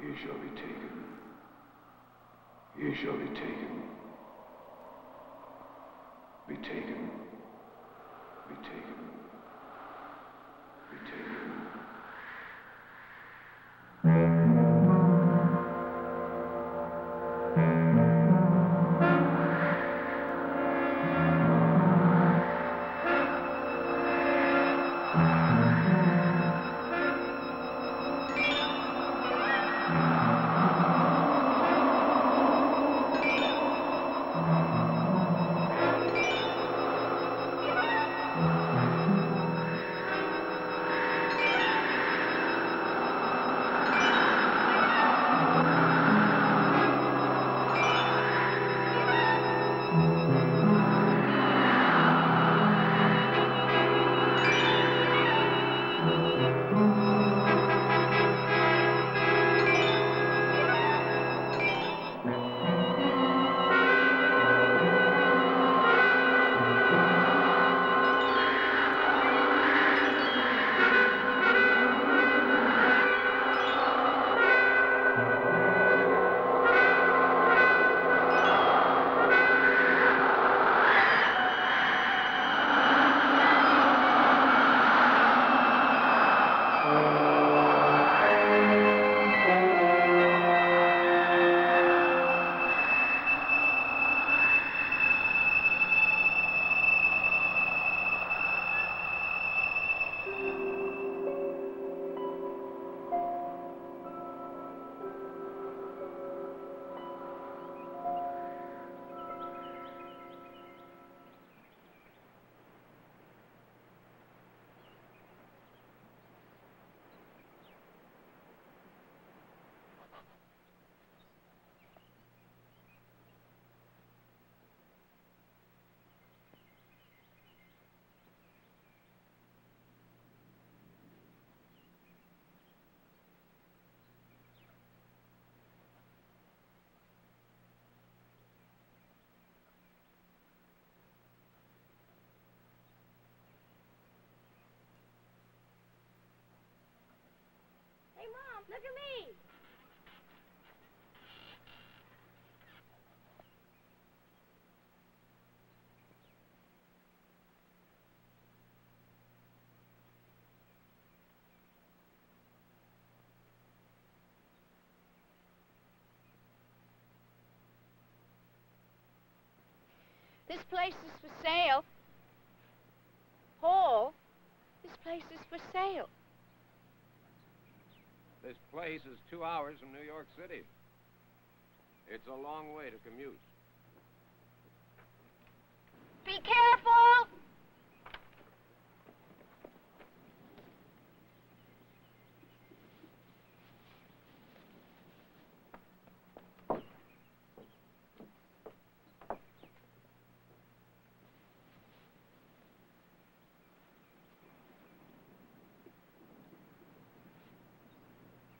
Ye shall be taken. Ye shall be taken. Be taken. Be taken. Be taken. Hey, Mom, look at me. This place is for sale. Paul, this place is for sale. This place is 2 hours from New York City. It's a long way to commute. Be careful!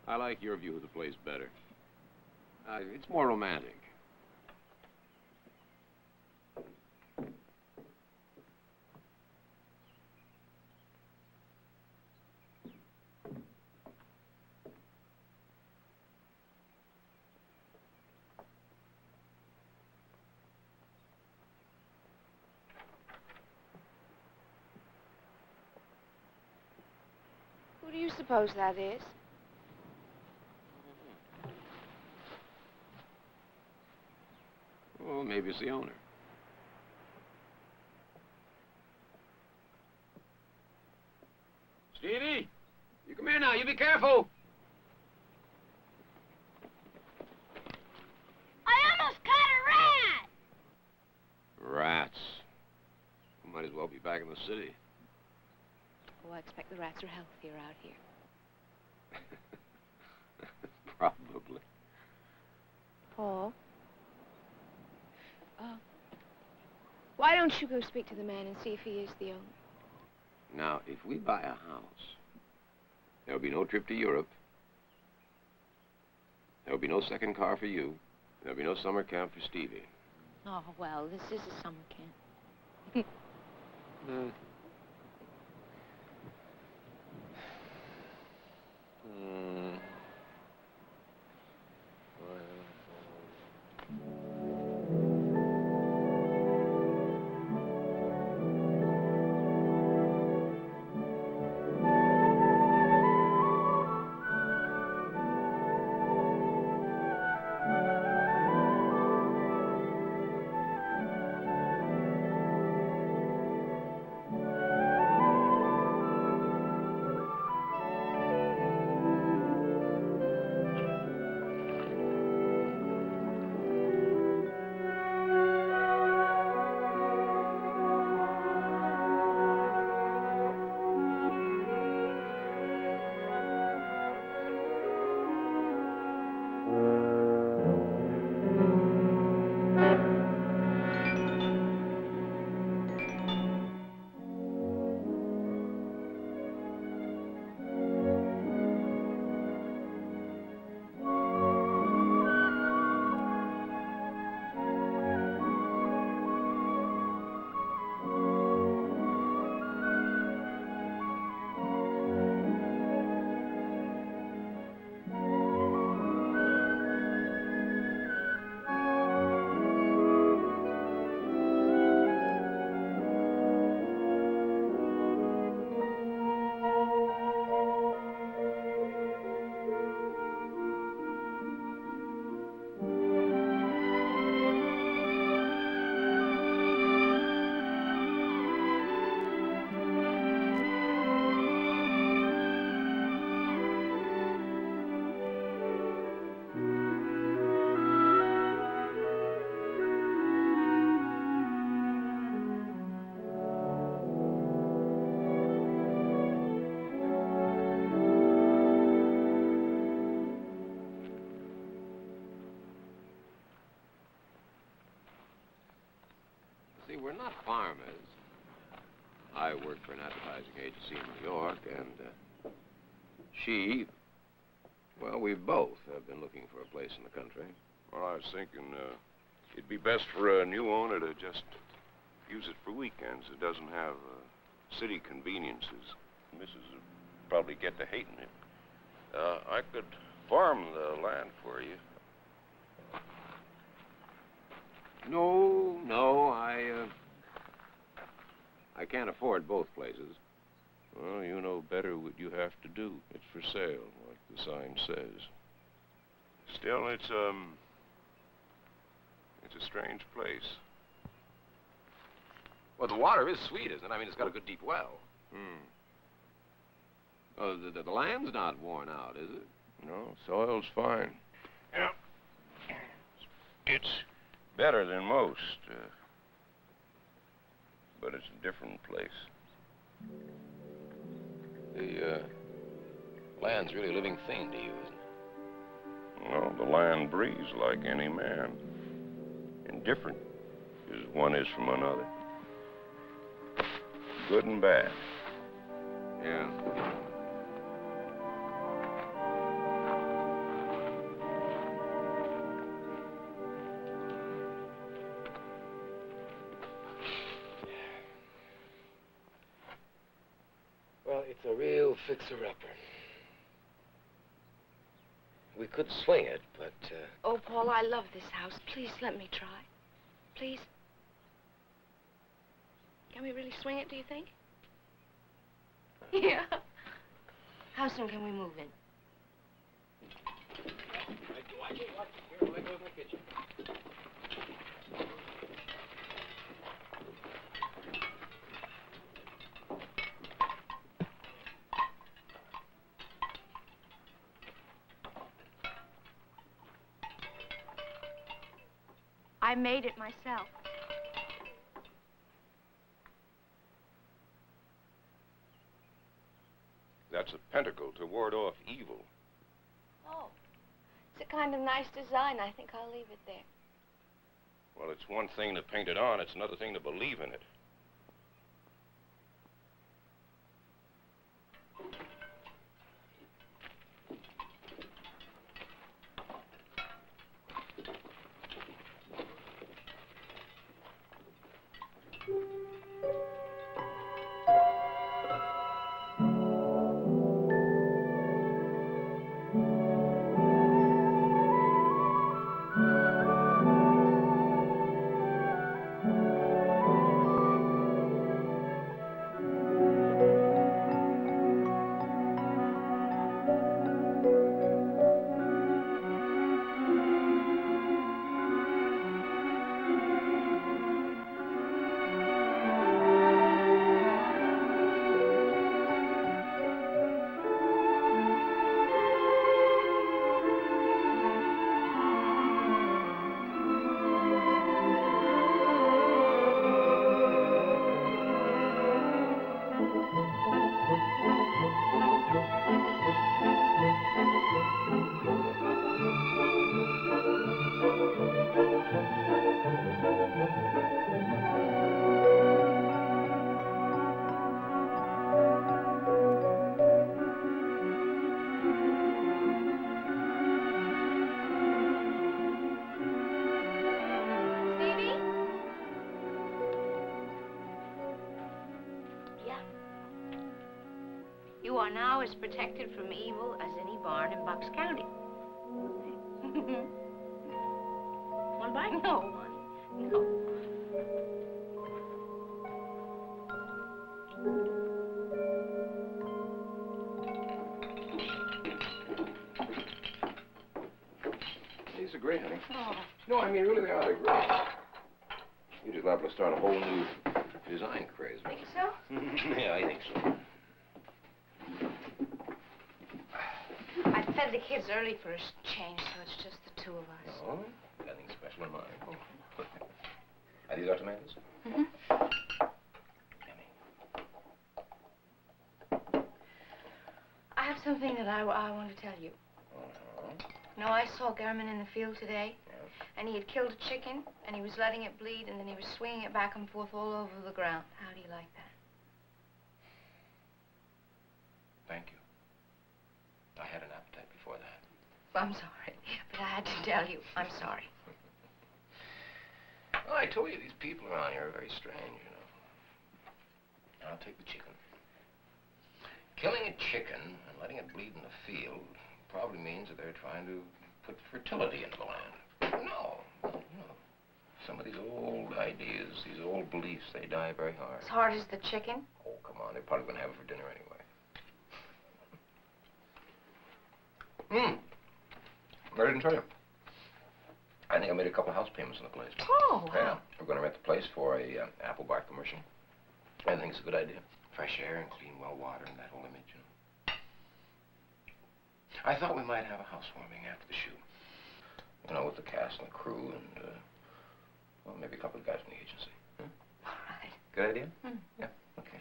I like your view of the place better. It's more romantic. Who do you suppose that is? Well, maybe it's the owner. Stevie, you come here now. You be careful. I almost caught a rat! Rats. We might as well be back in the city. Oh, I expect the rats are healthier out here. Probably. Paul? Why don't you go speak to the man and see if he is the owner? Now, if we buy a house, there'll be no trip to Europe. There'll be no second car for you. There'll be no summer camp for Stevie. Oh, well, this is a summer camp. we're not farmers. I work for an advertising agency in New York, and she, well, we both have been looking for a place in the country. Well, I was thinking it'd be best for a new owner to just use it for weekends. It doesn't have city conveniences. Mrs. would probably get to hating it. I could farm the land for you. No, I can't afford both places. Well, you know better what you have to do. It's for sale, like the sign says. Still, it's a strange place. Well, the water is sweet, isn't it? I mean, it's got a good deep well. Oh, the land's not worn out, is it? No, soil's fine. Yeah. It's better than most, but it's a different place. The land's really a living thing to you, isn't it? Well, the land breathes like any man. Indifferent as one is from another. Good and bad. Yeah. Well, it's a real fixer-upper. We could swing it, but, Oh, Paul, I love this house. Please let me try. Please. Can we really swing it, do you think? Yeah. How soon can we move in? I made it myself. That's a pentacle to ward off evil. Oh, it's a kind of nice design. I think I'll leave it there. Well, it's one thing to paint it on, it's another thing to believe in it. You are now as protected from evil as any barn in Bucks County. One bite? No, honey. No. These are great, honey. Oh. No, I mean, really, they are. They're great. You're just liable to start a whole new design craze. Think so? Yeah, I think so. I fed the kids early for a change, so it's just the two of us. Oh, nothing special in mind. Oh. Are these our tomatoes? Mm-hmm. Yummy. I have something that I want to tell you. Uh-huh. No, I saw Garman in the field today, Yeah. And he had killed a chicken, and he was letting it bleed, and then he was swinging it back and forth all over the ground. How do you like that? Thank you. I had an appetite before that. Well, I'm sorry, but I had to tell you, I'm sorry. Well, I told you, these people around here are very strange, you know. I'll take the chicken. Killing a chicken and letting it bleed in the field probably means that they're trying to put fertility into the land. No. Some of these old ideas, these old beliefs, they die very hard. As hard as the chicken? Oh, come on, they're probably going to have it for dinner anyway. I didn't tell you. I think I made a couple of house payments on the place. Oh, wow. Yeah, we're going to rent the place for a apple bar commercial. I think it's a good idea. Fresh air and clean well water and that whole image, you know. I thought we might have a housewarming after the shoot. You know, with the cast and the crew and, well, maybe a couple of guys from the agency. Huh? All right. Good idea? Mm. Yeah, okay.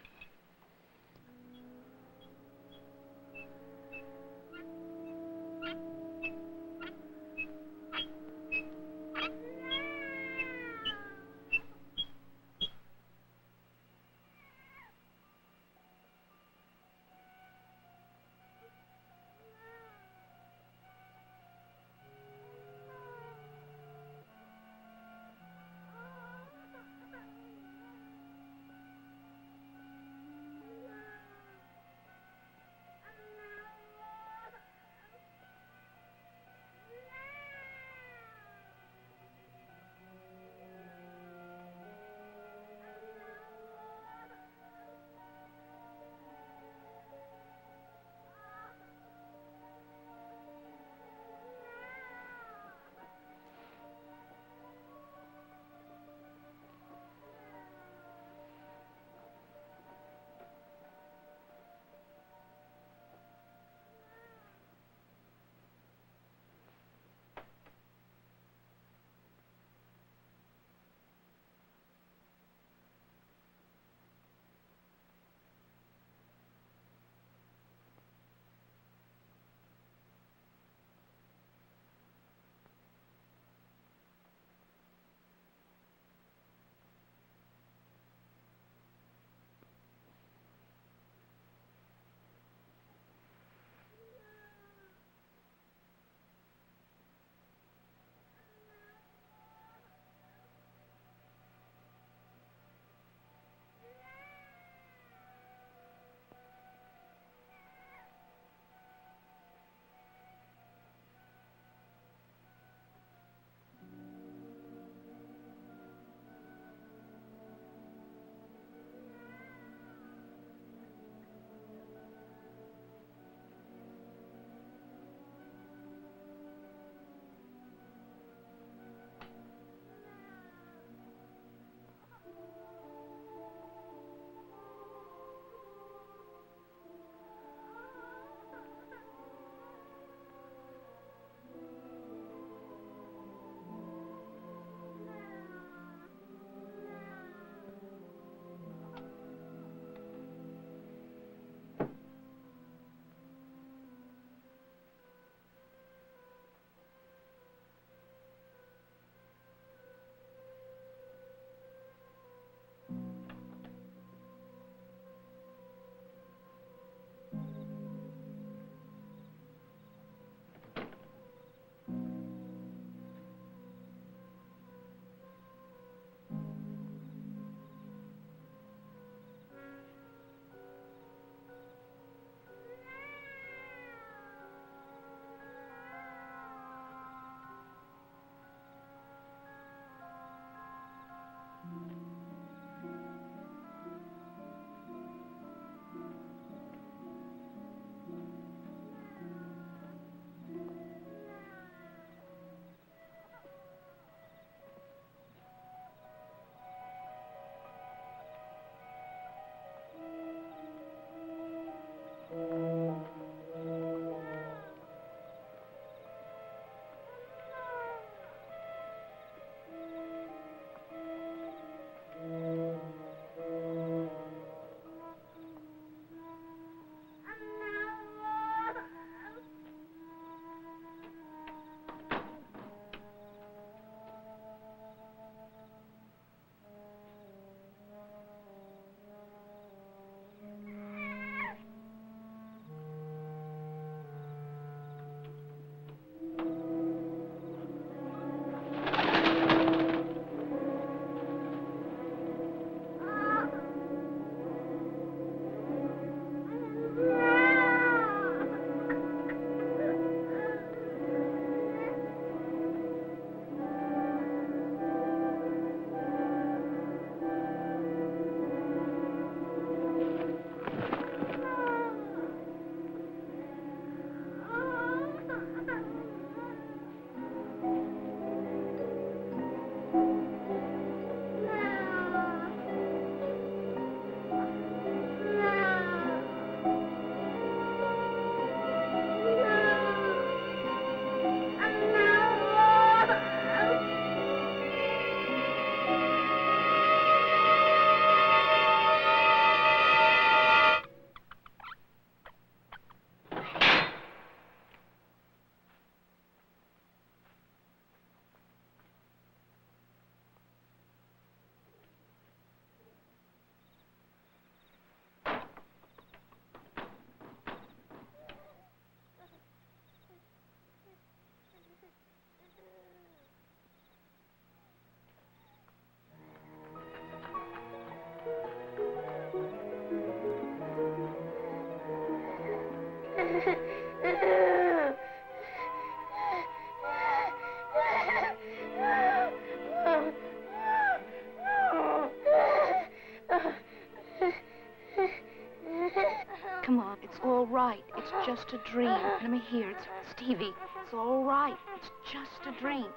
right. It's just a dream. Let me hear. It's Stevie. It's all right. It's just a dream.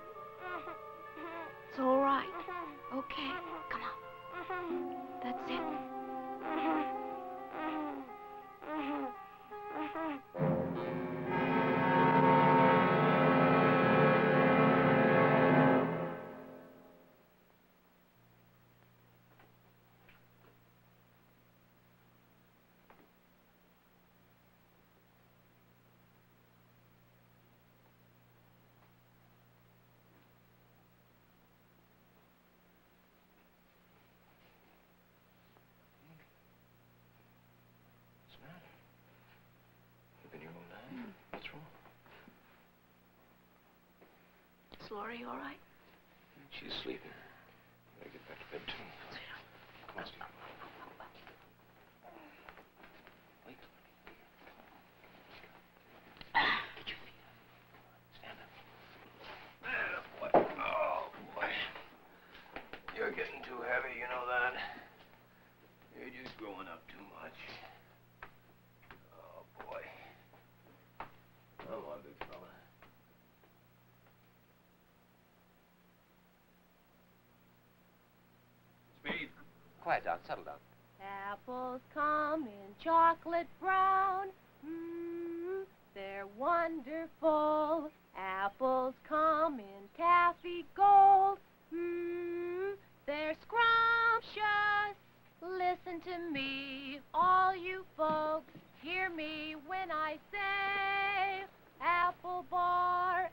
It's all right. Okay, come on. That's it. What's wrong? Is Laurie all right? She's sleeping. Better get back to bed, too. Come on, Steve. Wait. Get your feet up. Stand up. Boy. Oh, boy. You're getting too heavy, you know that? You're just growing up too much. Oh, boy. Come on, big fella. Speed. Quiet down, settle down. Apples come in chocolate brown. They're wonderful. Apples come in taffy gold. They're scrumptious. Listen to me, all you folks. Hear me when I say apple bar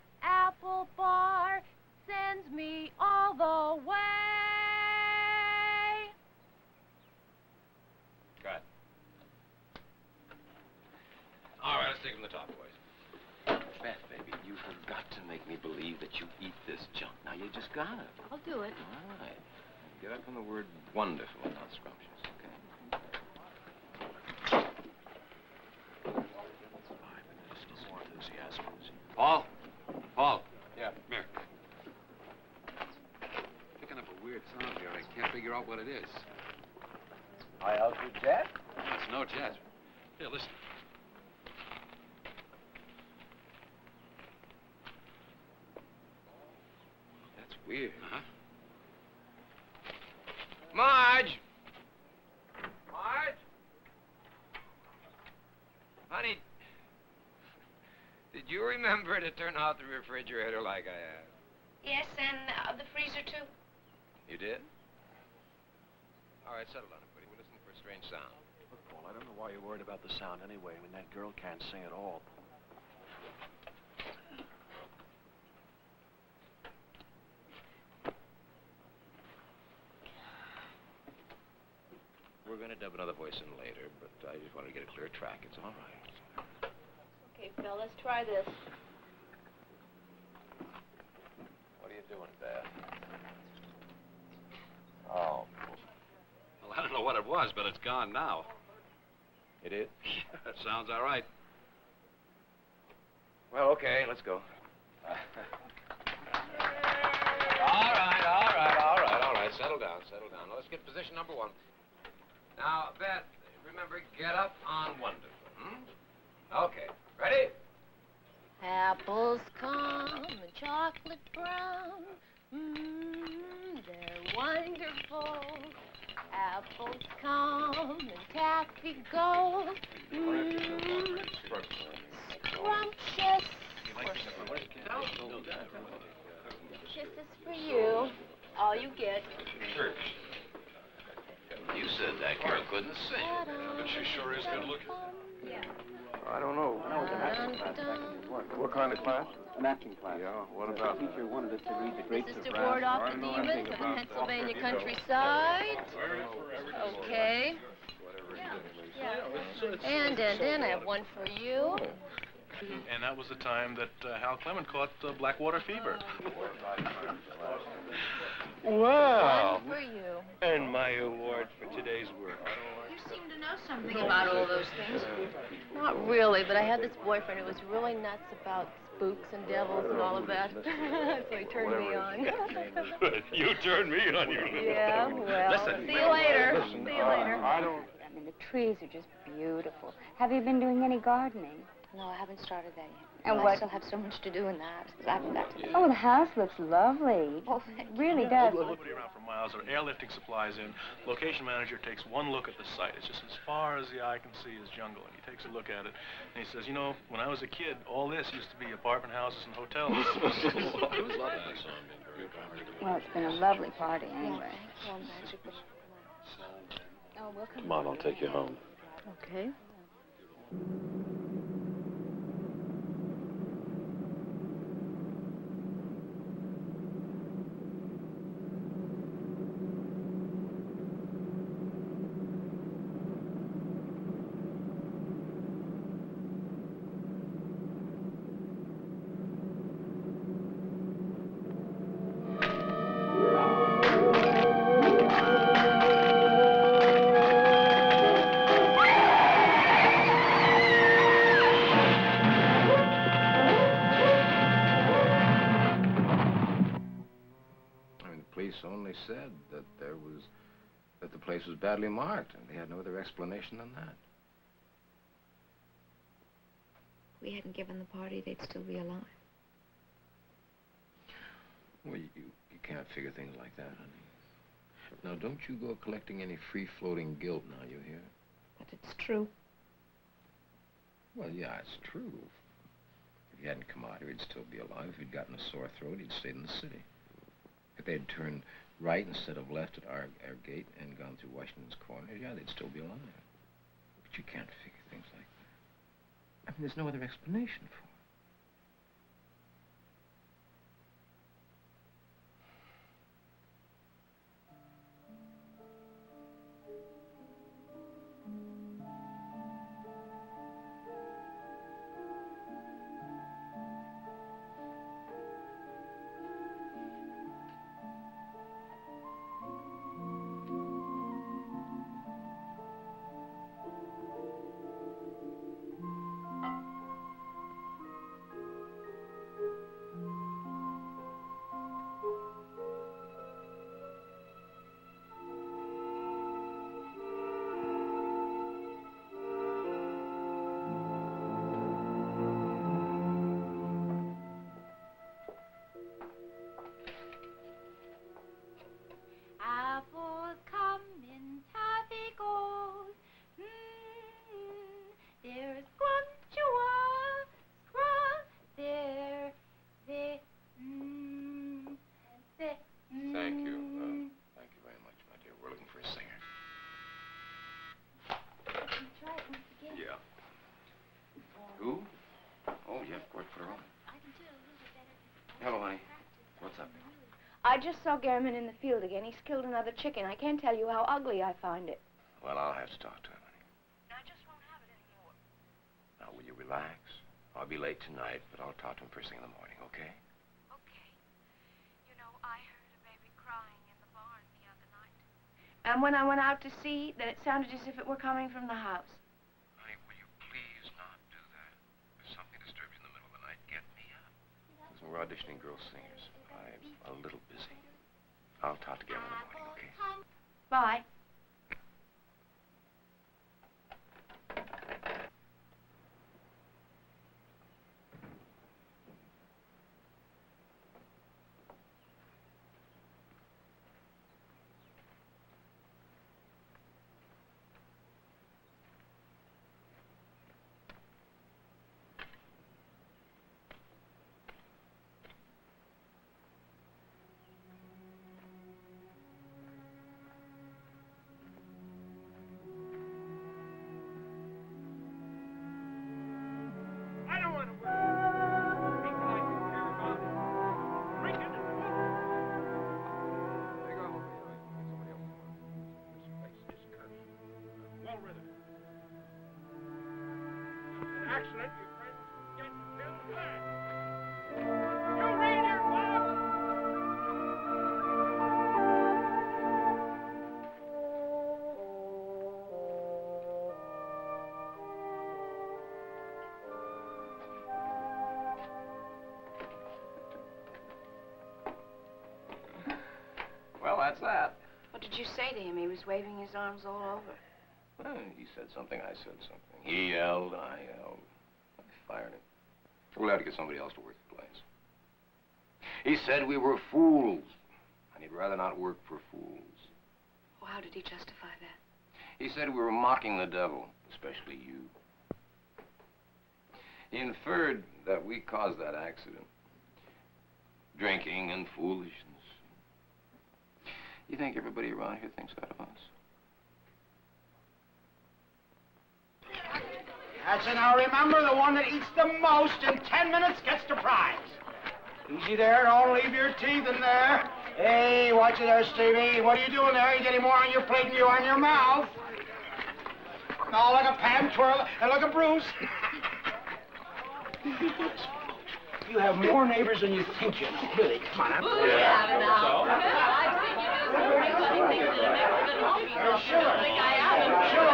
sends me all the way. Got it. All right, let's take it from the top, boys. Beth, baby, you have got to make me believe that you eat this junk. Now, you just gotta. I'll do it. All right. Get up from the word wonderful, not scrumptious, okay? Paul? Paul? Yeah. Come here. Picking up a weird sound here. I can't figure out what it is. High altitude jet? It's no jet. Here, listen. That's weird. Uh-huh. Marge! Marge? Honey, did you remember to turn out the refrigerator like I asked? Yes, and the freezer, too. You did? All right, settle down, buddy. We're listening for a strange sound. Look, Paul, I don't know why you're worried about the sound anyway. I mean, that girl can't sing at all. We're going to dub another voice in later, but I just wanted to get a clear track. It's all right. Okay, Phil, let's try this. What are you doing, Dad? Oh, Well, I don't know what it was, but it's gone now. it is? That sounds all right. Well, okay, let's go. All right. Settle down. Now, let's get position number one. Now, Beth, remember, get up on wonderful, Okay, ready? Apples come in chocolate brown. They're wonderful. Apples come in taffy gold. Scrumptious. Kisses for you. All you get. You said that girl couldn't sing. But she sure is good looking. Yeah. I don't know. That was an acting class back What kind of class? An acting class. Yeah, what about The teacher wanted us to read the This is to ward off the demons of the Pennsylvania countryside. Okay. And I have one for you. And that was the time that Hal Clement caught Blackwater fever. Wow. One for you. And my award for today's work. You seem to know something about all those things. Not really, but I had this boyfriend who was really nuts about spooks and devils and all of that. So he turned me on. You turned me on, you little... Yeah, well, Listen. see you later. Listen, See you later. I don't... the trees are just beautiful. Have you been doing any gardening? No, I haven't started that yet. And I what- still have so much to do in the house that I haven't got to. Oh, the house looks lovely. Oh, thank you. Really does. Nobody around for miles. There are airlifting supplies in. Location manager takes one look at the site. It's just as far as the eye can see is jungle. And he takes a look at it, and he says, you know, when I was a kid, all this used to be apartment houses and hotels. It was lovely. That song being very Well, it's been a lovely party anyway. Well, magic, but Oh, we'll Come on, I'll take you home. Okay. I mean, the police only said that that the place was badly marked, and they had no other explanation than that. if we hadn't given the party, they'd still be alive. Well, you can't figure things like that, honey. Now, don't you go collecting any free-floating guilt now, you hear? But it's true. Well, yeah, it's true. If he hadn't come out here, he'd still be alive. If he'd gotten a sore throat, he'd stayed in the city. If they'd turned right instead of left at our gate and gone through Washington's Corner, yeah, they'd still be alive. But you can't figure things like that. I mean, there's no other explanation for it. Apples come in taffy gold. There's scrunchua, there, Thank you. Thank you very much, my dear. We're looking for a singer. Try it once again. Yeah. Who? Oh, yeah, of course, put her on. Hello, honey. What's up? I just saw Gairman in the field again. He's killed another chicken. I can't tell you how ugly I find it. Well, I'll have to talk to him, honey. I just won't have it anymore. Now, will you relax? I'll be late tonight, but I'll talk to him first thing in the morning, okay? Okay. You know, I heard a baby crying in the barn the other night. And when I went out to see, then it sounded as if it were coming from the house. Honey, will you please not do that? If something disturbs you in the middle of the night, get me up. Listen, we're auditioning girl singers. I'm a little busy. I'll talk to Gavin in the morning, okay? Bye. Accident, your friend getting killed bad. You read your book. Well, that's that. What did you say to him? He was waving his arms all over. Well, he said something, I said something. He yelled, and I yelled. I fired him. We'll have to get somebody else to work the place. He said we were fools, and he'd rather not work for fools. Well, how did he justify that? He said we were mocking the devil, especially you. He inferred that we caused that accident. Drinking and foolishness. You think everybody around here thinks that of us? That's it. Now remember, the one that eats the most in 10 minutes gets the prize. Easy there. Don't leave your teeth in there. Hey, watch it there, Stevie. What are you doing there? You're getting more on your plate than you on your mouth. Oh, look at Pam twirl, and look at Bruce. You have more neighbors than you think you know. Really, come on. Sure,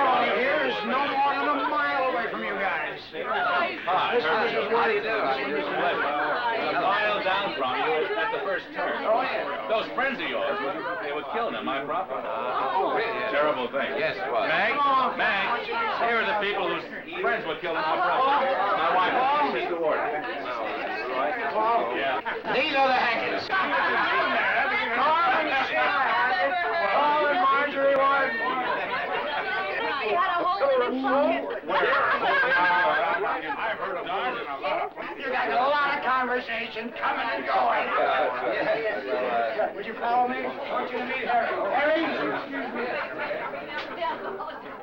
over here is no more than a mile away from you guys. Hi, how do you do? A mile down from you at the first turn. Oh, yeah. Those friends of yours, they were killed on my property. Oh, really? Terrible thing. Yes, it was. Mag, here are the people whose friends were killed on my property. My wife, Mr. Ward. Yeah. These are the Hackets. Carl and Marjorie Ward. He had a hole in his pocket. I've heard of that. You got a lot of conversation coming and going. Would you follow me? I want you to meet Harry. Harry?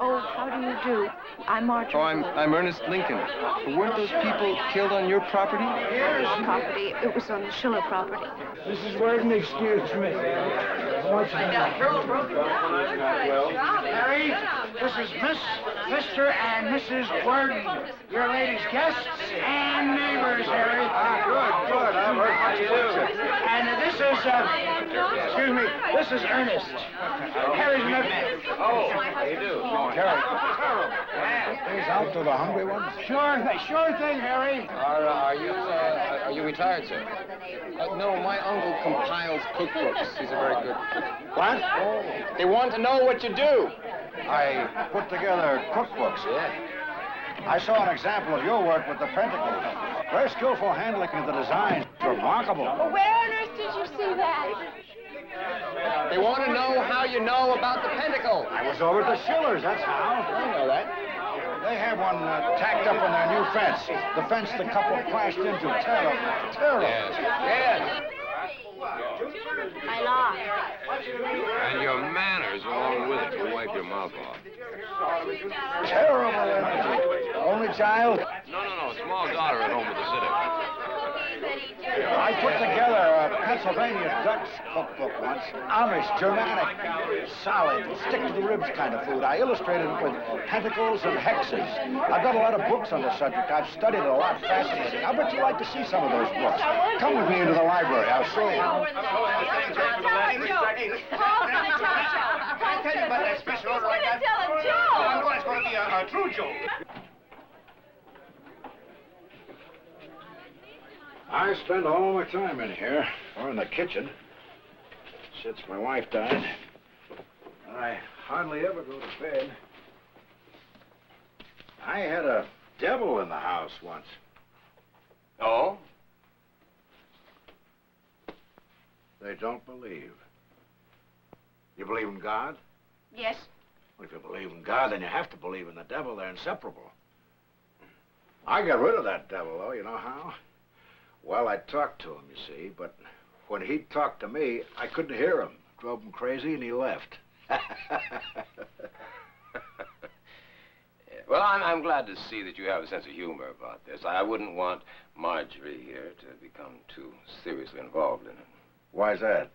Oh, how do you do? I'm Marjorie. Oh, I'm Ernest Lincoln. Weren't those people killed on your property? Property. It was on the Schiller property. Mrs. Worden, excuse me. Harry, this is Mr. and Mrs. Worden, your ladies' guests and neighbors, Harry. Good. I've heard how you do. And this is, excuse me, this is Ernest. Harry's nephew. Oh, how you do? Harry. Things out to the hungry ones? Sure thing, Harry. Are you retired, sir? No, my uncle compiles cookbooks. He's a very good cook. What? They want to know what you do. I put together cookbooks. Yeah. I saw an example of your work with the pentacle. Very skillful handling of the designs. Remarkable. Well, where on earth did you see that? They want to know how you know about the pentacle. I was over at the Schillers, that's how. I know that. They have one tacked up on their new fence. The fence the couple crashed into. Terrible. Yes. I lost. And your manners along with it. You wipe your mouth off. Terrible. Only child? No. Small daughter at home with the sitter. I put together a Pennsylvania Dutch cookbook once. Amish, Germanic, solid, stick-to-the-ribs kind of food. I illustrated it with pentacles and hexes. I've got a lot of books on the subject. I've studied it a lot. Fascinating. I bet you'd like to see some of those books. Come with me into the library. I'll show you. I tell you about that special order like that. Tell a joke. I know it's going to be a true joke. I spend all my time in here, or in the kitchen, since my wife died. I hardly ever go to bed. I had a devil in the house once. Oh? They don't believe. You believe in God? Yes. Well, if you believe in God, then you have to believe in the devil. They're inseparable. I got rid of that devil, though. You know how? Well, I talked to him, you see, but when he talked to me, I couldn't hear him. Drove him crazy, and he left. Well, I'm glad to see that you have a sense of humor about this. I wouldn't want Marjorie here to become too seriously involved in it. Why's that?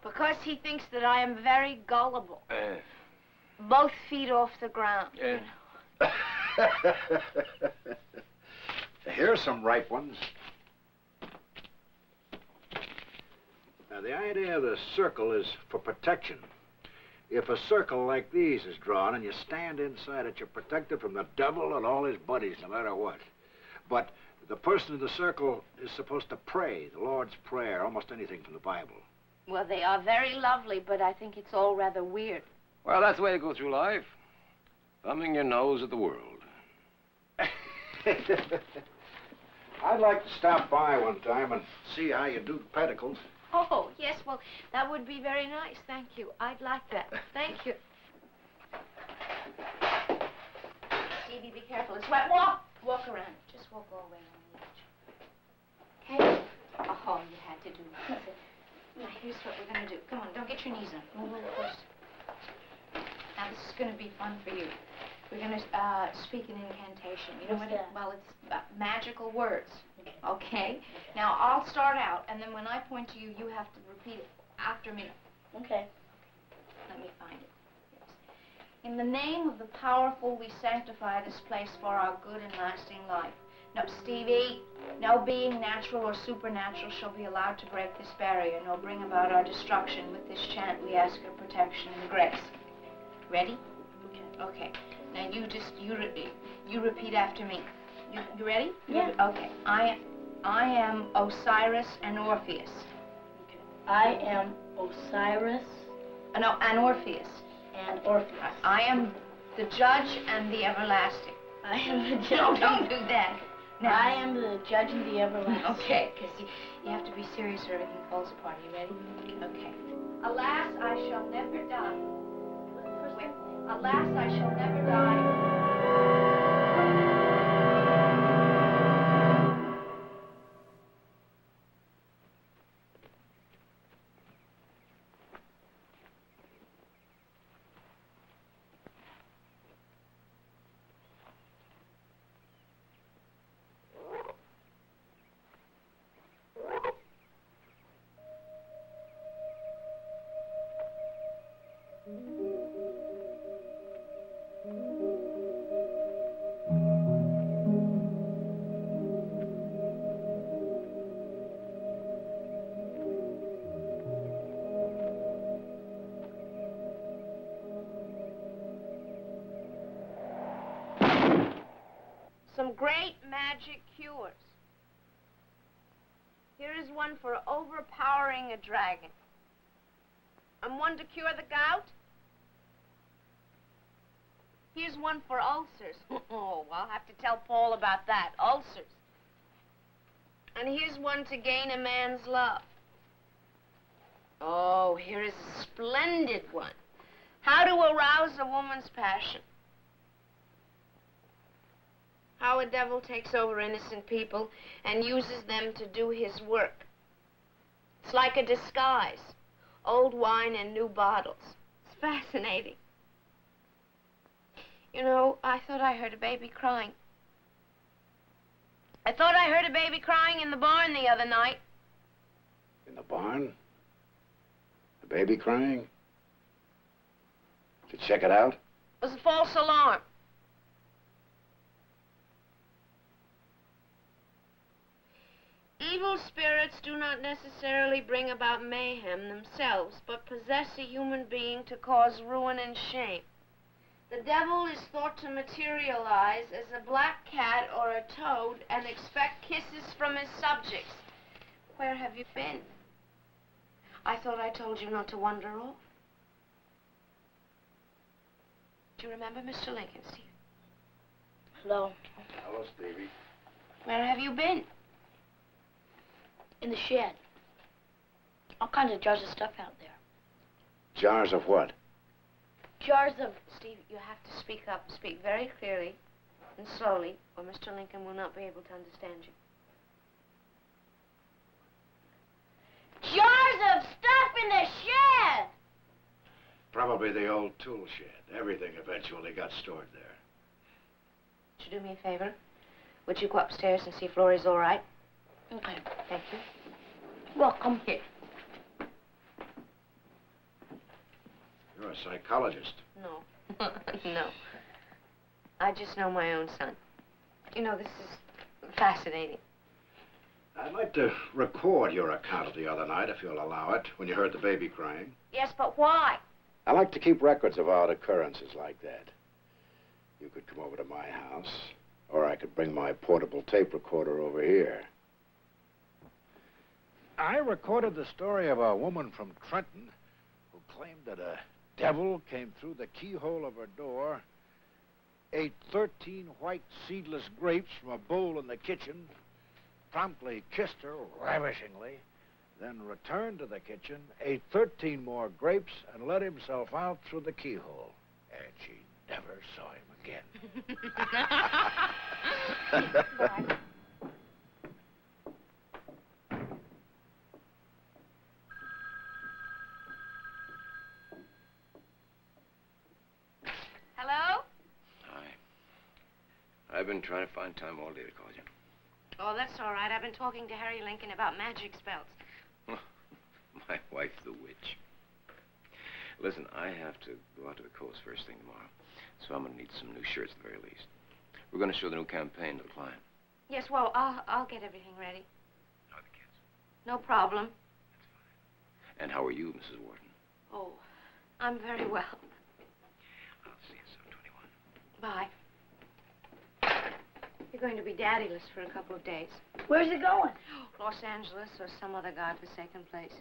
Because he thinks that I am very gullible. Both feet off the ground. Yeah. Here's some ripe ones. Now, the idea of the circle is for protection. If a circle like these is drawn and you stand inside it, you're protected from the devil and all his buddies, no matter what. But the person in the circle is supposed to pray, the Lord's Prayer, almost anything from the Bible. Well, they are very lovely, but I think it's all rather weird. Well, that's the way to go through life. Thumbing your nose at the world. I'd like to stop by one time and see how you do the pedicles. Oh, yes, well, that would be very nice. Thank you. I'd like that. Thank you. Stevie, be careful. It's wet. Walk around. Just walk all the way around the edge. Okay? Oh, you had to do it. Now, here's what we're going to do. Come on, don't get your knees up. Move over first. Now, this is going to be fun for you. We're going to speak an incantation. You know what it is? Well, it's magical words. Okay? Now, I'll start out, and then when I point to you, you have to repeat it after me. Okay. Let me find it. Yes. In the name of the powerful, we sanctify this place for our good and lasting life. No, Stevie, no being natural or supernatural shall be allowed to break this barrier, nor bring about our destruction. With this chant, we ask your protection and grace. Ready? Okay. Okay. Now, you repeat after me. You ready? Yeah. Okay. I am Osiris and Orpheus. Okay. I am Osiris. No, and Orpheus. And Orpheus. I am the judge and the everlasting. I am the judge. No, don't do that. Now. I am the judge and the everlasting. Okay, because you have to be serious or everything falls apart. Are you ready? Okay. Alas, I shall never die. Wait. Alas, I shall never die. Some great magic cures. Here is one for overpowering a dragon. And one to cure the gout. Here's one for ulcers. Oh, I'll have to tell Paul about that. Ulcers. And here's one to gain a man's love. Oh, here is a splendid one. How to arouse a woman's passion. How a devil takes over innocent people and uses them to do his work. It's like a disguise. Old wine in new bottles. It's fascinating. You know, I thought I heard a baby crying. I thought I heard a baby crying in the barn the other night. In the barn? The baby crying? Did you check it out? It was a false alarm. Evil spirits do not necessarily bring about mayhem themselves, but possess a human being to cause ruin and shame. The devil is thought to materialize as a black cat or a toad and expect kisses from his subjects. Where have you been? I thought I told you not to wander off. Do you remember Mr. Lincoln, Steve? Hello. Hello, Stevie. Where have you been? In the shed. All kinds of jars of stuff out there. Jars of what? Jars of... Steve, you have to speak up. Speak very clearly and slowly, or Mr. Lincoln will not be able to understand you. Jars of stuff in the shed! Probably the old tool shed. Everything eventually got stored there. Would you do me a favor? Would you go upstairs and see if Laurie's all right? Okay. Thank you. Welcome. Here. You're a psychologist. No. No. I just know my own son. You know, this is fascinating. I'd like to record your account of the other night, if you'll allow it, when you heard the baby crying. Yes, but why? I like to keep records of odd occurrences like that. You could come over to my house, or I could bring my portable tape recorder over here. I recorded the story of a woman from Trenton who claimed that a devil came through the keyhole of her door ate 13 white seedless grapes from a bowl in the kitchen, promptly kissed her ravishingly, then returned to the kitchen, ate 13 more grapes, and let himself out through the keyhole. And she never saw him again. Hello? Hi. I've been trying to find time all day to call you. Oh, that's all right. I've been talking to Harry Lincoln about magic spells. My wife, the witch. Listen, I have to go out to the coast first thing tomorrow, so I'm going to need some new shirts at the very least. We're going to show the new campaign to the client. Yes, well, I'll get everything ready. How are the kids? No problem. And how are you, Mrs. Wharton? Oh, I'm very well. I'll see you soon, 21. Bye. You're going to be daddyless for a couple of days. Where's it going? Los Angeles or some other godforsaken place.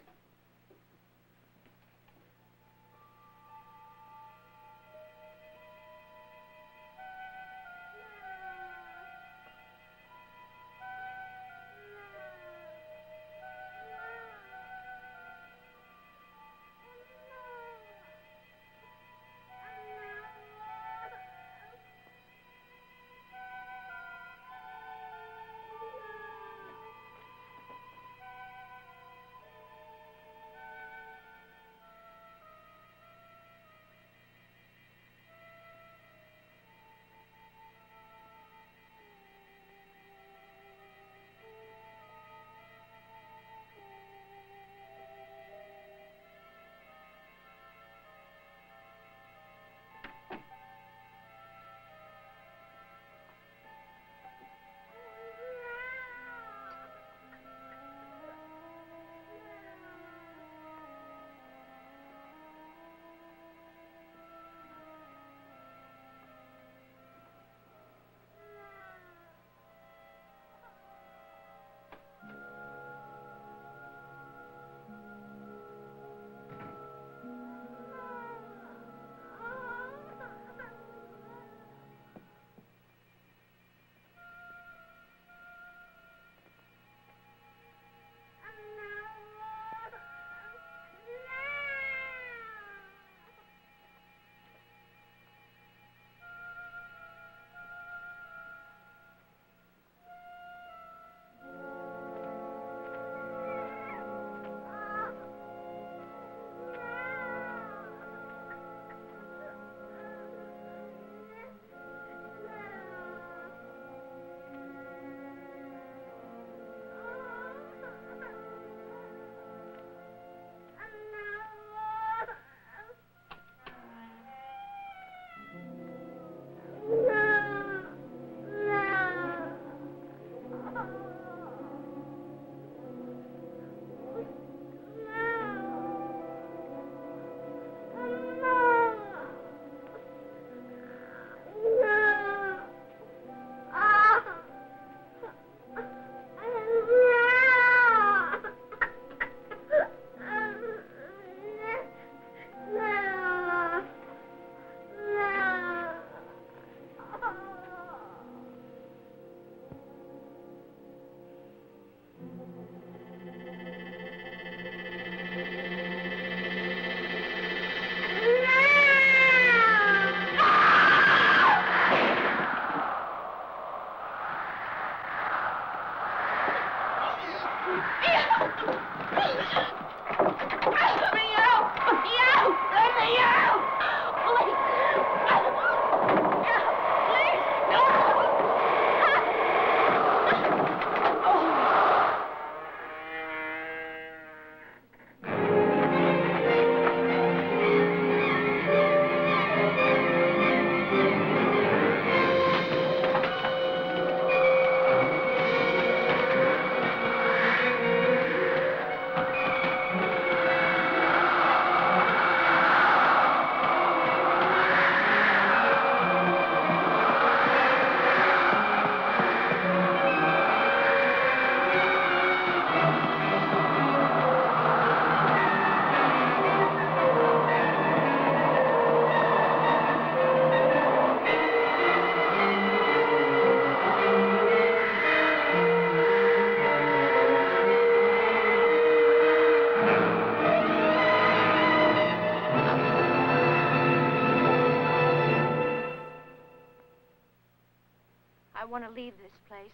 want to leave this place.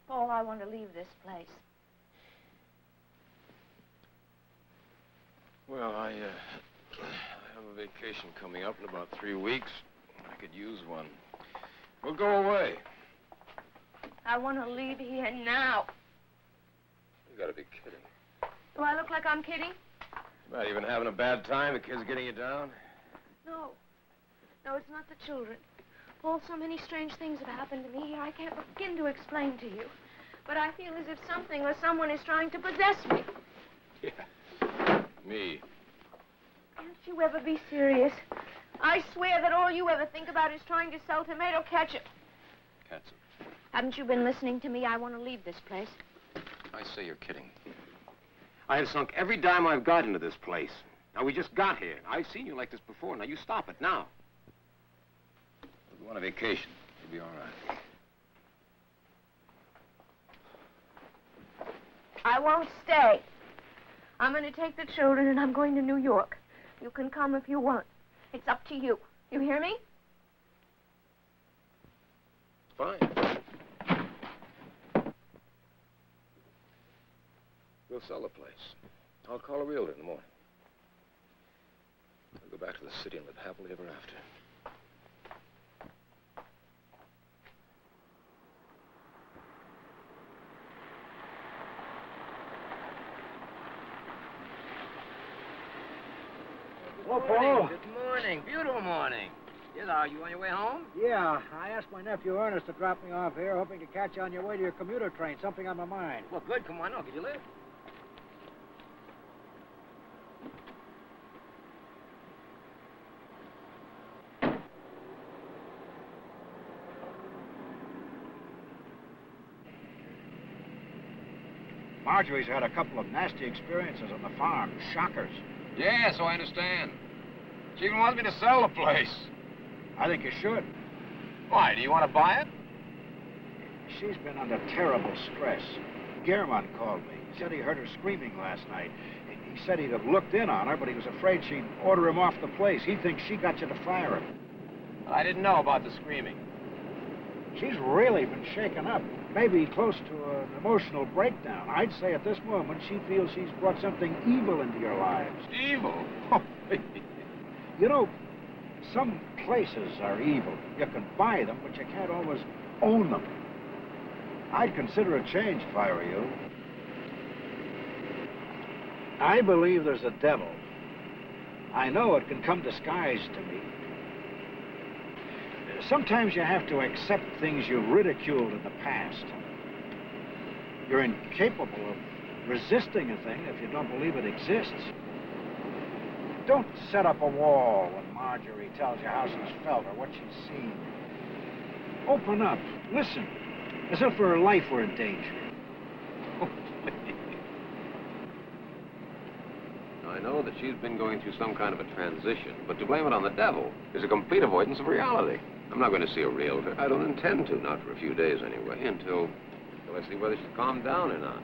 Paul, I want to leave this place. Well, I have a vacation coming up in about 3 weeks. I could use one. We'll go away. I want to leave here now. You gotta be kidding. Do I look like I'm kidding? Not even having a bad time? The kids getting you down? No. No, it's not the children. Paul, so many strange things have happened to me here I can't begin to explain to you. But I feel as if something or someone is trying to possess me. Yeah. Me. Can't you ever be serious? I swear that all you ever think about is trying to sell tomato ketchup. Ketchup. Haven't you been listening to me? I want to leave this place. I say you're kidding. I have sunk every dime I've got into this place. Now, we just got here. I've seen you like this before. Now, you stop it, now. We'll go on a vacation. You'll be all right. I won't stay. I'm going to take the children and I'm going to New York. You can come if you want. It's up to you. You hear me? Fine. We'll sell the place. I'll call a realtor in the morning. We'll go back to the city and live happily ever after. Hello, Paul. Good morning. Beautiful morning. Yes, are you on your way home? Yeah, I asked my nephew Ernest to drop me off here, hoping to catch you on your way to your commuter train. Something on my mind. Well, good. Come on, I'll give you a lift. Marjorie's had a couple of nasty experiences on the farm. Shockers. Yeah, so I understand. She even wants me to sell the place. I think you should. Why, do you want to buy it? She's been under terrible stress. Gehrman called me. He said he heard her screaming last night. He said he'd have looked in on her, but he was afraid she'd order him off the place. He thinks she got you to fire him. I didn't know about the screaming. She's really been shaken up. Maybe close to an emotional breakdown. I'd say at this moment she feels she's brought something evil into your lives. Evil? You know, some places are evil. You can buy them, but you can't always own them. I'd consider a change if I were you. I believe there's a devil. I know it can come disguised to me. Sometimes you have to accept things you ridiculed in the past. You're incapable of resisting a thing if you don't believe it exists. Don't set up a wall when Marjorie tells you how she's felt or what she's seen. Open up. Listen. As if her life were in danger. I know that she's been going through some kind of a transition, but to blame it on the devil is a complete avoidance of reality. I'm not going to see a realtor. I don't intend to, not for a few days anyway, until I see whether she's calmed down or not.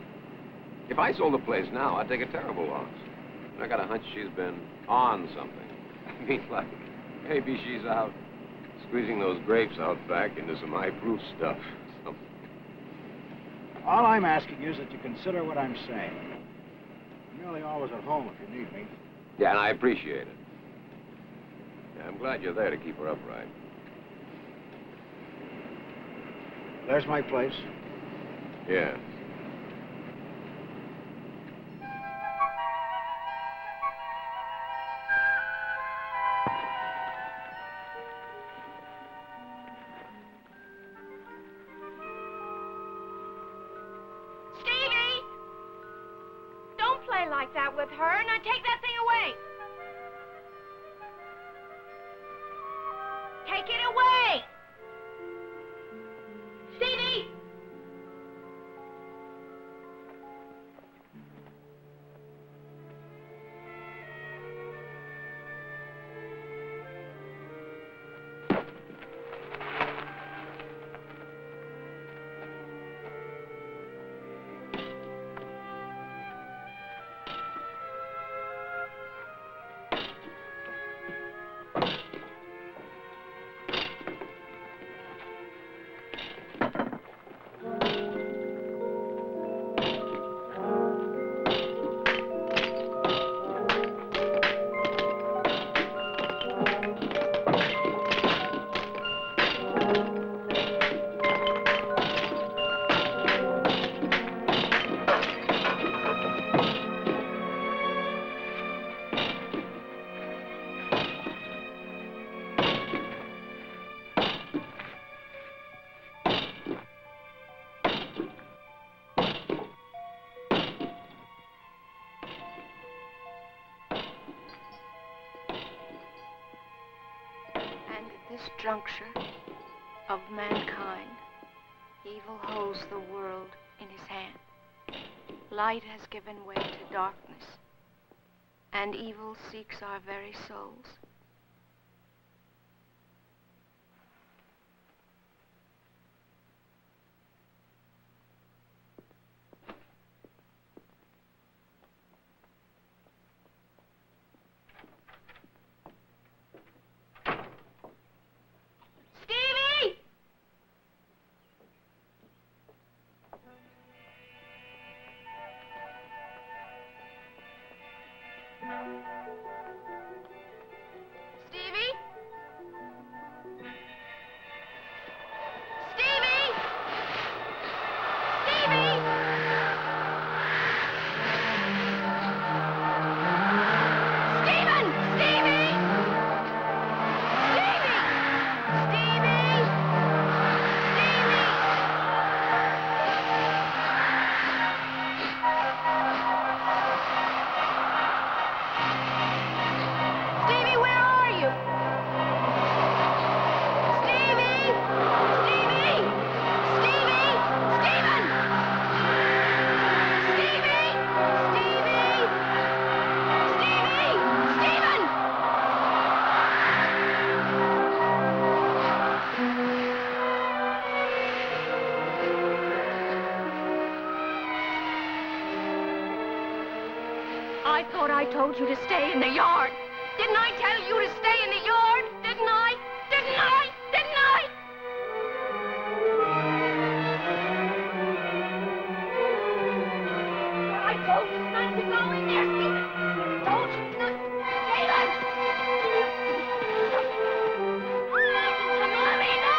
If I sold the place now, I'd take a terrible loss. And I got a hunch she's been on something. I mean, like, maybe she's out squeezing those grapes out back into some high-proof stuff. Something. All I'm asking you is that you consider what I'm saying. I'm nearly always at home if you need me. Yeah, and I appreciate it. Yeah, I'm glad you're there to keep her upright. There's my place. Yeah. Stevie! Don't play like that with her. Now take that thing away. Take it away! Stevie! juncture of mankind, evil holds the world in his hand. Light has given way to darkness, and evil seeks our very souls. I thought I told you to stay in the yard. Didn't I tell you to stay in the yard? Didn't I? Didn't I? Didn't I? I told you not to go in there, Stephen. Told you not. Stephen! Mommy, no!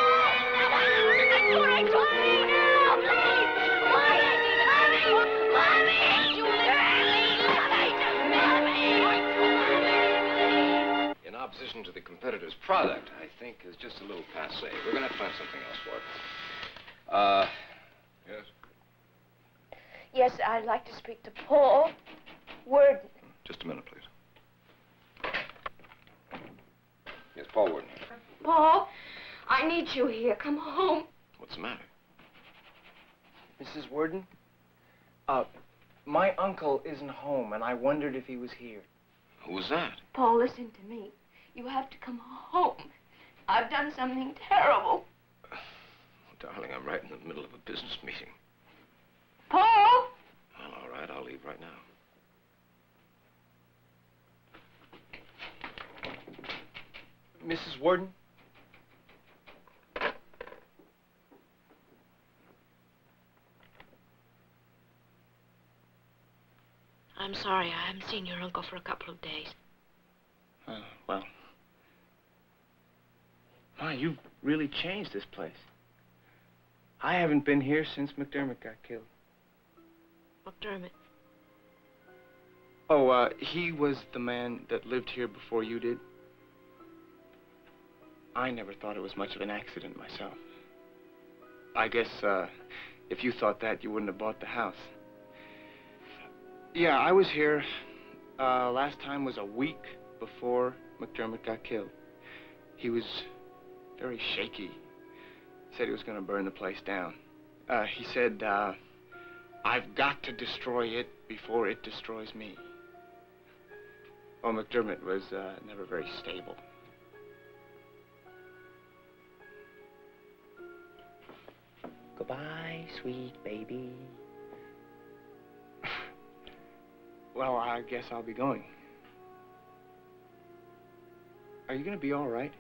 That's what I told you. No, please! Mommy! In opposition to the competitor's product, I think is just a little passé. We're going to find something else for it. Yes? Yes, I'd like to speak to Paul Worden. Just a minute, please. Yes, Paul Worden. Paul, I need you here. Come home. What's the matter? Mrs. Worden? My uncle isn't home, and I wondered if he was here. Who was that? Paul, listen to me. You have to come home. I've done something terrible. Oh, darling, I'm right in the middle of a business meeting. Paul! Well, all right, I'll leave right now. Mrs. Worden? I'm sorry, I haven't seen your uncle for a couple of days. Well. Ma, you've really changed this place. I haven't been here since McDermott got killed. McDermott? Oh, he was the man that lived here before you did. I never thought it was much of an accident myself. I guess, if you thought that, you wouldn't have bought the house. Yeah, I was here. Last time was a week before McDermott got killed. He was very shaky. Said he was going to burn the place down. He said, I've got to destroy it before it destroys me. Well, McDermott was never very stable. Goodbye, sweet baby. Well, I guess I'll be going. Are you going to be all right?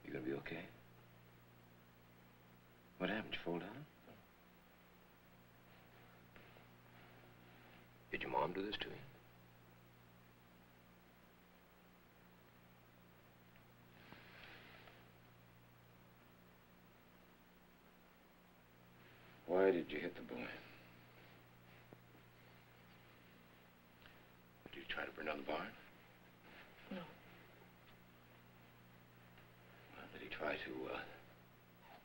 You gonna be okay? What happened? You fall down? Did your mom do this to you? did you hit the boy? Did you try to burn down the barn? No. Well, did he try to,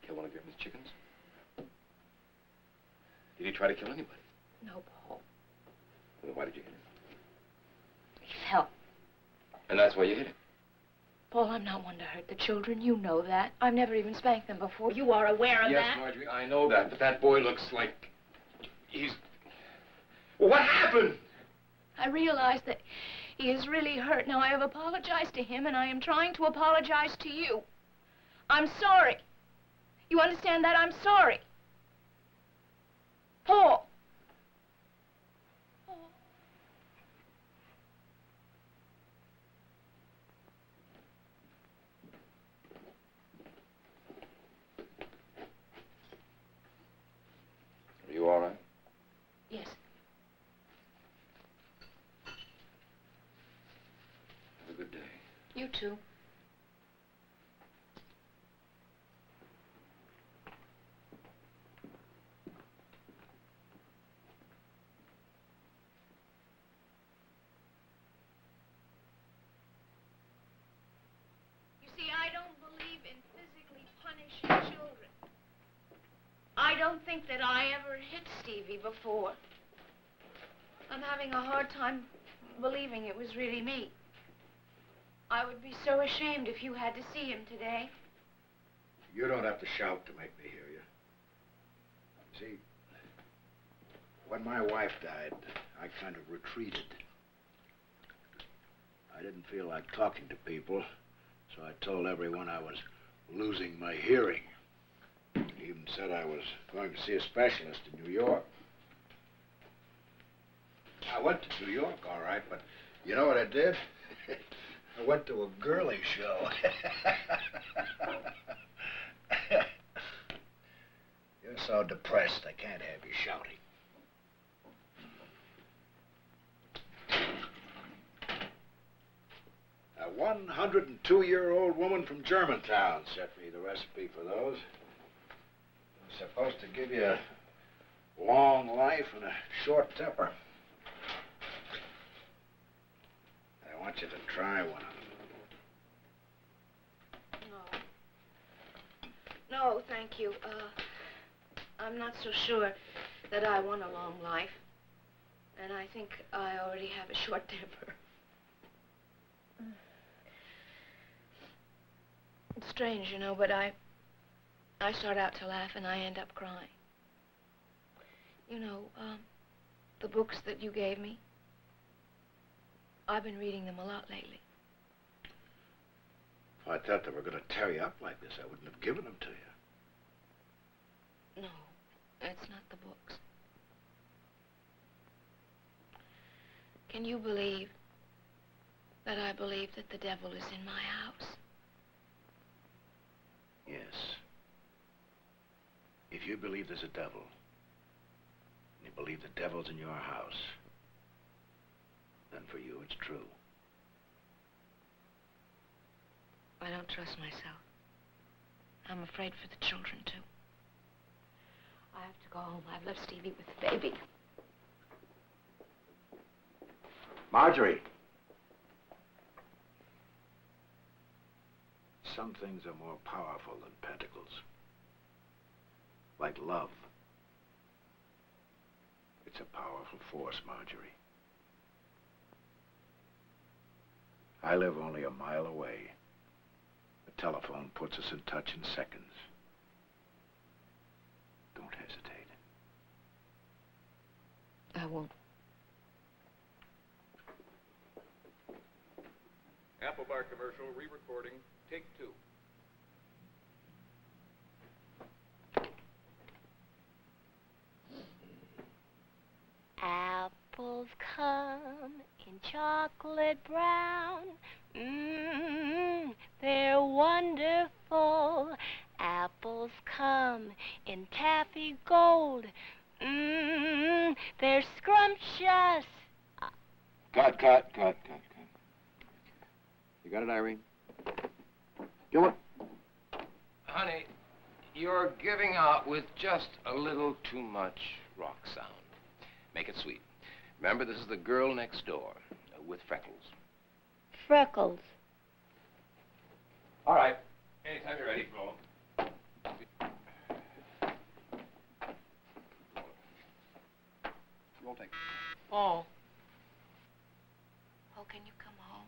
kill one of your chickens? Did he try to kill anybody? No, Paul. Well, why did you hit him? He's help. And that's why you hit him? Paul, I'm not one to hurt the children. You know that. I've never even spanked them before. You are aware of Yes, that? Marjorie, I know that, but that boy looks like he's... Well, what happened? I realize that he is really hurt. Now, I have apologized to him, and I am trying to apologize to you. I'm sorry. You understand that? I'm sorry. Paul. Are you all right? Yes. Have a good day. You too. You see, I don't believe in physically punishing children. I don't think that I ever hit Stevie before. I'm having a hard time believing it was really me. I would be so ashamed if you had to see him today. You don't have to shout to make me hear you. See, when my wife died, I kind of retreated. I didn't feel like talking to people, so I told everyone I was losing my hearing. Even said I was going to see a specialist in New York. I went to New York, all right, but you know what I did? I went to a girly show. You're so depressed, I can't have you shouting. A 102-year-old woman from Germantown sent me the recipe for those. It's supposed to give you a long life and a short temper. I want you to try one of them. No. No, thank you. I'm not so sure that I want a long life. And I think I already have a short temper. It's strange, you know, but I start out to laugh and I end up crying. You know, the books that you gave me, I've been reading them a lot lately. If I thought they were going to tear you up like this, I wouldn't have given them to you. No, it's not the books. Can you believe that I believe that the devil is in my house? Yes. If you believe there's a devil, and you believe the devil's in your house, then for you it's true. I don't trust myself. I'm afraid for the children, too. I have to go home. I've left Stevie with the baby. Marjorie. Some things are more powerful than pentacles. Like love. It's a powerful force, Marjorie. I live only a mile away. The telephone puts us in touch in seconds. Don't hesitate. I won't. Apple Bar commercial, re-recording, take 2. Apples come in chocolate brown. They're wonderful. Apples come in taffy gold. They're scrumptious. Cut. You got it, Irene? Gilbert? Honey, You're giving out with just a little too much rock sound. Make it sweet. Remember, this is the girl next door with freckles. Freckles. All right. Anytime you're ready, blow 'em. Horrortheque. Paul. Paul, can you come home?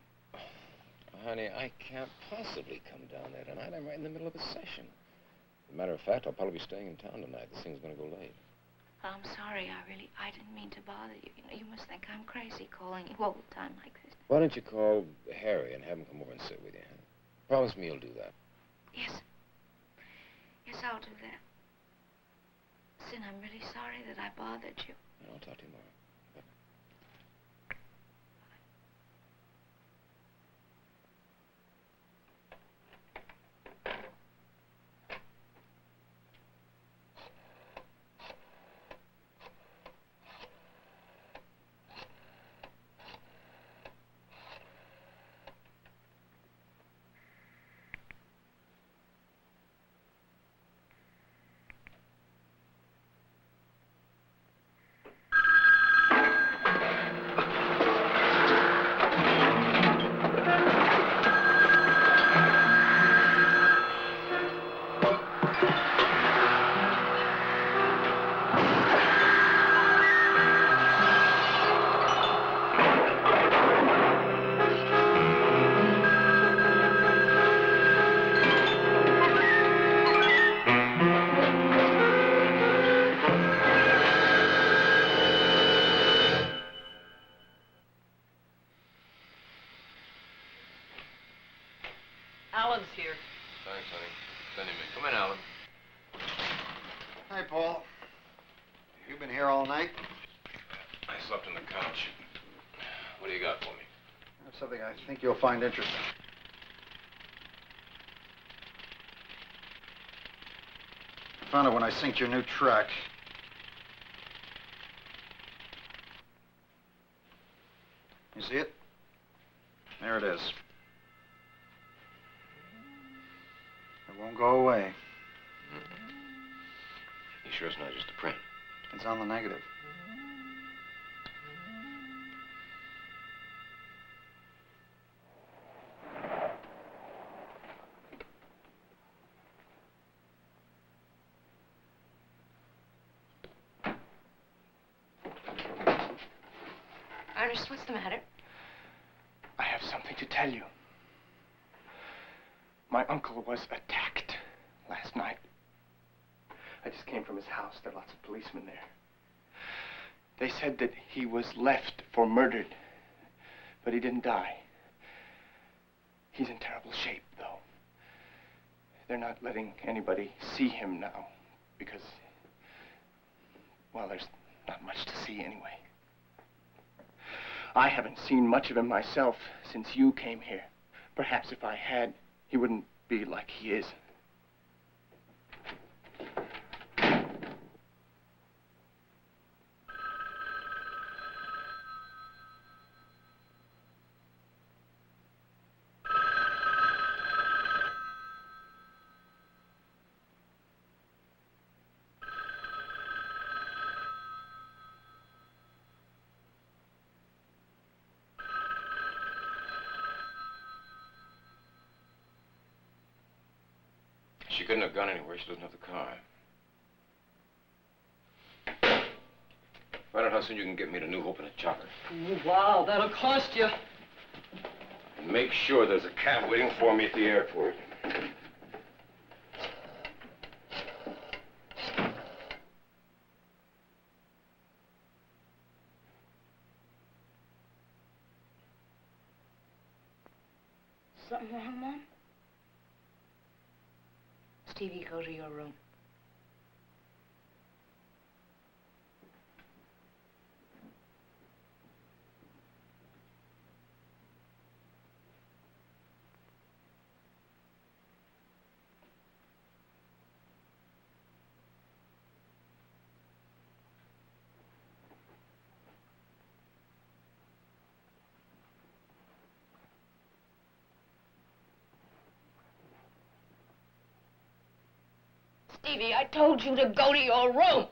Honey, I can't possibly come down there tonight. I'm right in the middle of a session. As a matter of fact, I'll probably be staying in town tonight. This thing's going to go late. I'm sorry. I didn't mean to bother you. You know, you must think I'm crazy calling you all the time like this. Why don't you call Harry and have him come over and sit with you, huh? Promise me you'll do that. Yes. Yes, I'll do that. Sin, I'm really sorry that I bothered you. I'll talk to you tomorrow. Alan's here. Thanks, honey. Sending me. Come in, Alan. Hi, Paul. You been here all night? I slept on the couch. What do you got for me? I have something I think you'll find interesting. I found it when I synced your new track. You see it? There it is. It won't go away. You sure it's not just a print? It's on the negative. Ernest, what's the matter? I have something to tell you. My uncle was attacked last night. I just came from his house. There are lots of policemen there. They said that he was left for murdered, but he didn't die. He's in terrible shape, though. They're not letting anybody see him now because, well, there's not much to see anyway. I haven't seen much of him myself since you came here. Perhaps if I had, he wouldn't be like he is. She couldn't have gone anywhere. She doesn't have the car. Find out how soon you can get me to New Hope in a chopper. Oh, wow, that'll cost you. And make sure there's a cab waiting for me at the airport. Something wrong, Mom? Stevie, go to your room. Stevie, I told you to go to your room.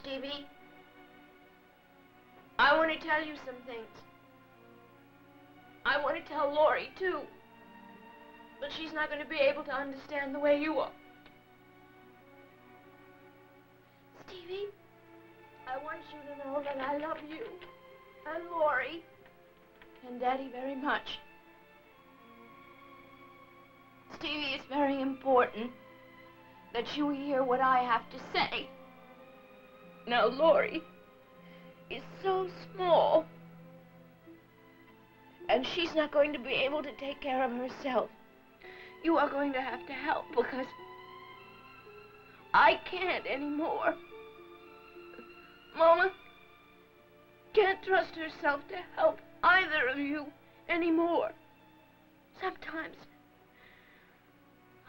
Stevie, I want to tell you some things. I want to tell Lori, too. But she's not going to be able to understand the way you are. Stevie, I want you to know that I love you and Lori and Daddy very much. Stevie, it's very important that you hear what I have to say. Now, Lori is so small, and she's not going to be able to take care of herself. You are going to have to help because I can't anymore. Mama can't trust herself to help either of you anymore. Sometimes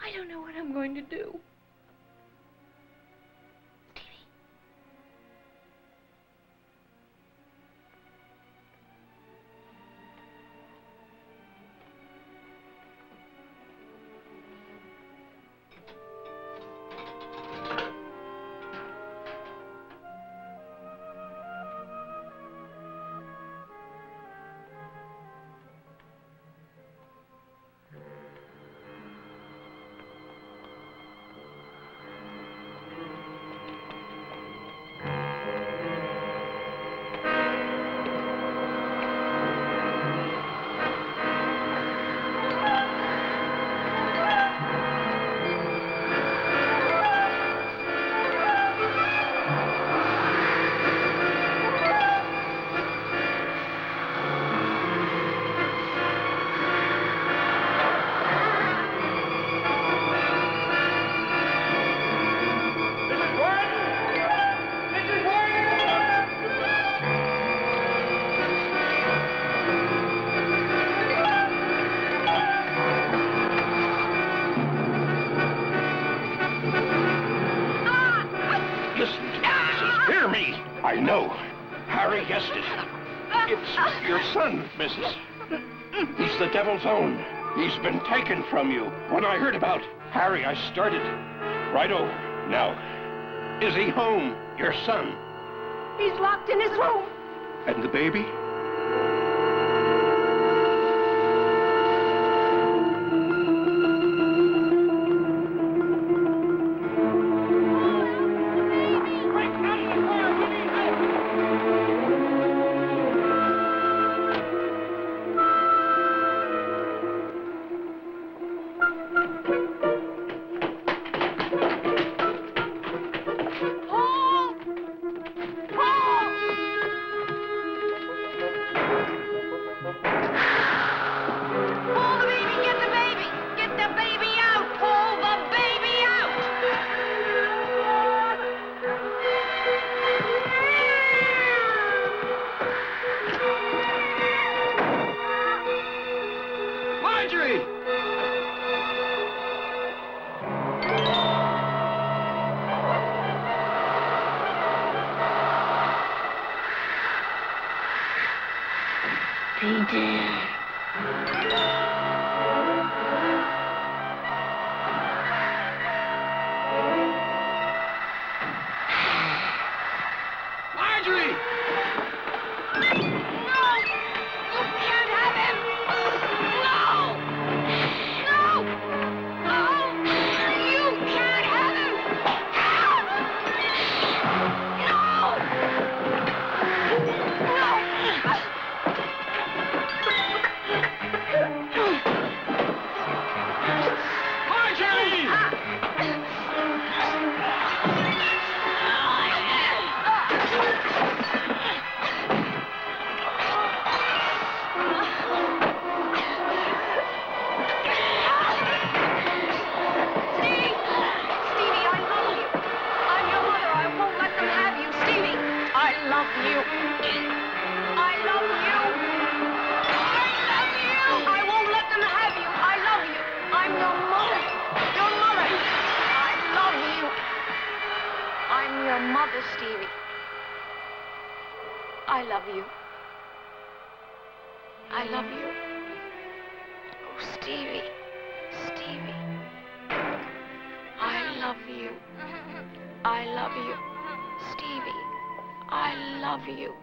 I don't know what I'm going to do. I know. Harry guessed it. It's your son, Mrs. He's the devil's own. He's been taken from you. When I heard about Harry, I started right over. Now, is he home, your son? He's locked in his room. And the baby? Stay there. Marjorie! Mother, Stevie. I love you. I love you. Oh, Stevie. Stevie. I love you. I love you. Stevie. I love you.